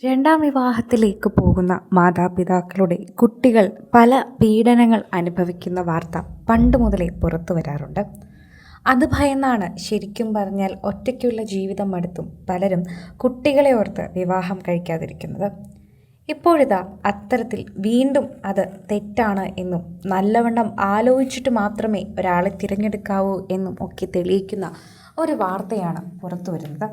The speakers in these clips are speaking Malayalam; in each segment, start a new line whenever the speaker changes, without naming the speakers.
രണ്ടാം വിവാഹത്തിലേക്ക് പോകുന്ന മാതാപിതാക്കളുടെ കുട്ടികൾ പല പീഡനങ്ങൾ അനുഭവിക്കുന്ന വാർത്ത പണ്ട് മുതലേ പുറത്തു വരാറുണ്ട്. അത് ഭയന്നാണ് ശരിക്കും പറഞ്ഞാൽ ഒറ്റയ്ക്കുള്ള ജീവിതം മടുത്തും പലരും കുട്ടികളെ ഓർത്ത് വിവാഹം കഴിക്കാതിരിക്കുന്നത്. ഇപ്പോഴിതാ അത്തരത്തിൽ വീണ്ടും അത് തെറ്റാണ് എന്നും നല്ലവണ്ണം ആലോചിച്ചിട്ട് മാത്രമേ ഒരാളെ തിരഞ്ഞെടുക്കാവൂ എന്നും ഒക്കെ തെളിയിക്കുന്ന ഒരു വാർത്തയാണ് പുറത്തു വരുന്നത്.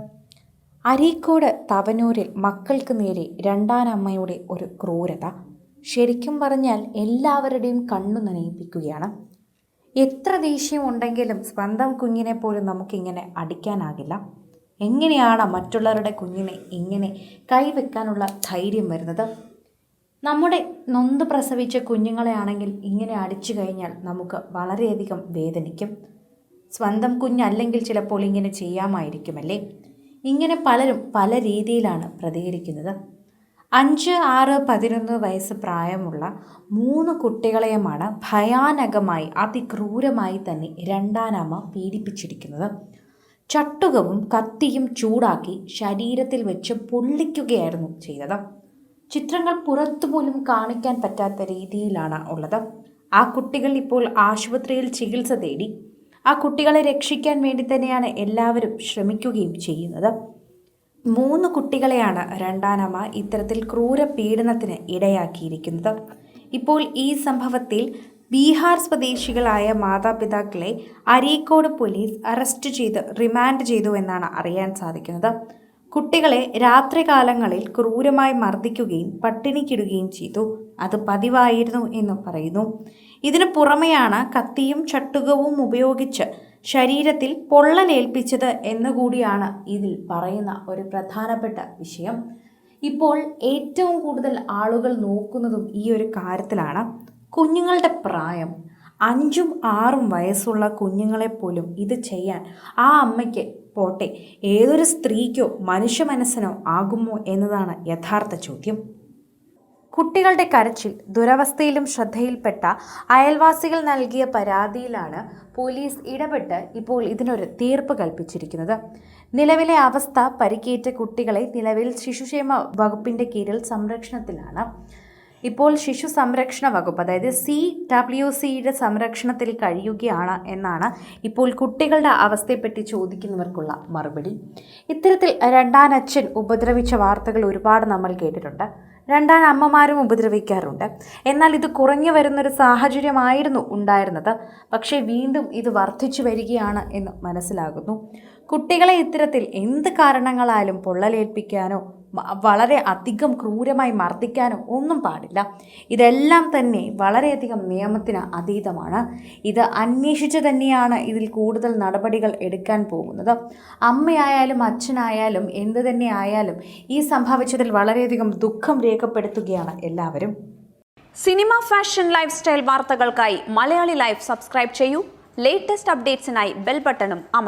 അരീക്കോട് തവനൂരിൽ മക്കൾക്ക് നേരെ രണ്ടാനമ്മയുടെ ഒരു ക്രൂരത ശരിക്കും പറഞ്ഞാൽ എല്ലാവരുടെയും കണ്ണു നനയിപ്പിക്കുകയാണ്. എത്ര ദേഷ്യമുണ്ടെങ്കിലും സ്വന്തം കുഞ്ഞിനെ പോലും നമുക്കിങ്ങനെ അടിക്കാനാകില്ല. എങ്ങനെയാണ് മറ്റുള്ളവരുടെ കുഞ്ഞിനെ ഇങ്ങനെ കൈവെക്കാനുള്ള ധൈര്യം വരുന്നത്? നമ്മുടെ നൊന്ത് പ്രസവിച്ച കുഞ്ഞുങ്ങളെ ആണെങ്കിൽ ഇങ്ങനെ അടിച്ചു കഴിഞ്ഞാൽ നമുക്ക് വളരെയധികം വേദനിക്കും. സ്വന്തം കുഞ്ഞല്ലെങ്കിൽ ചിലപ്പോൾ ഇങ്ങനെ ചെയ്യാമായിരിക്കുമല്ലേ? ഇങ്ങനെ പലരും പല രീതിയിലാണ് പ്രതികരിക്കുന്നത്. 5, 6, 11 വയസ്സ് പ്രായമുള്ള 3 കുട്ടികളെയുമാണ് ഭയാനകമായി അതിക്രൂരമായി തന്നെ രണ്ടാനമ്മ പീഡിപ്പിച്ചിരിക്കുന്നത്. ചട്ടുകവും കത്തിയും ചൂടാക്കി ശരീരത്തിൽ വെച്ച് പൊള്ളിക്കുകയായിരുന്നു ചെയ്തത്. ചിത്രങ്ങൾ പുറത്തുപോലും കാണിക്കാൻ പറ്റാത്ത രീതിയിലാണ് ഉള്ളത്. ആ കുട്ടികൾ ഇപ്പോൾ ആശുപത്രിയിൽ ചികിത്സ തേടി. ആ കുട്ടികളെ രക്ഷിക്കാൻ വേണ്ടി തന്നെയാണ് എല്ലാവരും ശ്രമിക്കുകയും ചെയ്യുന്നത്. 3 കുട്ടികളെയാണ് രണ്ടാനമ്മ ഇത്തരത്തിൽ ക്രൂര പീഡനത്തിന് ഇടയാക്കിയിരിക്കുന്നത്. ഇപ്പോൾ ഈ സംഭവത്തിൽ ബീഹാർ സ്വദേശികളായ മാതാപിതാക്കളെ അരീക്കോട് പോലീസ് അറസ്റ്റ് ചെയ്ത് റിമാൻഡ് ചെയ്തു എന്നാണ് അറിയാൻ സാധിക്കുന്നത്. കുട്ടികളെ രാത്രികാലങ്ങളിൽ ക്രൂരമായി മർദ്ദിക്കുകയും പട്ടിണിക്കിടുകയും ചെയ്തു. അത് പതിവായിരുന്നു എന്ന് പറയുന്നു. ഇതിനു പുറമെയാണ് കത്തിയും ചട്ടുകവും ഉപയോഗിച്ച് ശരീരത്തിൽ പൊള്ളലേൽപ്പിച്ചത് എന്നുകൂടിയാണ് ഇതിൽ പറയുന്ന ഒരു പ്രധാനപ്പെട്ട വിഷയം. ഇപ്പോൾ ഏറ്റവും കൂടുതൽ ആളുകൾ നോക്കുന്നതും ഈ ഒരു കാര്യത്തിലാണ്. കുഞ്ഞുങ്ങളുടെ പ്രായം 5ഉം 6ഉം വയസ്സുള്ള കുഞ്ഞുങ്ങളെപ്പോലും ഇത് ചെയ്യാൻ ആ അമ്മയ്ക്ക് പോട്ടെ ഏതൊരു സ്ത്രീക്കോ മനുഷ്യ മനസ്സിനോ ആകുമോ എന്നതാണ് യഥാർത്ഥ ചോദ്യം. കുട്ടികളുടെ കരച്ചിൽ ദുരവസ്ഥയിലും ശ്രദ്ധയിൽപ്പെട്ട അയൽവാസികൾ നൽകിയ പരാതിയിലാണ് പോലീസ് ഇടപെട്ട് ഇപ്പോൾ ഇതിനൊരു തീർപ്പ് കൽപ്പിച്ചിരിക്കുന്നത്. നിലവിലെ അവസ്ഥ പരിക്കേറ്റ കുട്ടികളെ നിലവിൽ ശിശുക്ഷേമ വകുപ്പിൻ്റെ കീഴിൽ സംരക്ഷണത്തിലാണ്. ഇപ്പോൾ ശിശു സംരക്ഷണ വകുപ്പ് അതായത് CWCയുടെ സംരക്ഷണത്തിൽ കഴിയുകയാണ് എന്നാണ് ഇപ്പോൾ കുട്ടികളുടെ അവസ്ഥയെപ്പറ്റി ചോദിക്കുന്നവർക്കുള്ള മറുപടി. ഇത്തരത്തിൽ രണ്ടാനച്ഛൻ ഉപദ്രവിച്ച വാർത്തകൾ ഒരുപാട് നമ്മൾ കേട്ടിട്ടുണ്ട്. രണ്ടാനമ്മമാരും ഉപദ്രവിക്കാറുണ്ട്. എന്നാൽ ഇത് കുറഞ്ഞു വരുന്നൊരു സാഹചര്യമായിരുന്നു ഉണ്ടായിരുന്നത്. പക്ഷേ വീണ്ടും ഇത് വർദ്ധിച്ചു വരികയാണ് എന്ന് മനസ്സിലാകുന്നു. കുട്ടികളെ ഇത്തരത്തിൽ എന്ത് കാരണങ്ങളാലും പൊള്ളലേൽപ്പിക്കാനോ വളരെ അധികം ക്രൂരമായി മർദ്ദിക്കാനോ ഒന്നും പാടില്ല. ഇതെല്ലാം തന്നെ വളരെയധികം നിയമത്തിന് അതീതമാണ്. ഇത് അന്വേഷിച്ച് തന്നെയാണ് ഇതിൽ കൂടുതൽ നടപടികൾ എടുക്കാൻ പോകുന്നത്. അമ്മയായാലും അച്ഛനായാലും എന്ത് തന്നെ ആയാലും ഈ സംഭവിച്ചതിൽ വളരെയധികം ദുഃഖം രേഖപ്പെടുത്തുകയാണ് എല്ലാവരും.
സിനിമ, ഫാഷൻ, ലൈഫ് സ്റ്റൈൽ വാർത്തകൾക്കായി മലയാളി ലൈഫ് സബ്സ്ക്രൈബ് ചെയ്യൂ. ലേറ്റസ്റ്റ് അപ്ഡേറ്റ്സിനായി ബെൽ ബട്ടണും അമർത്തുക.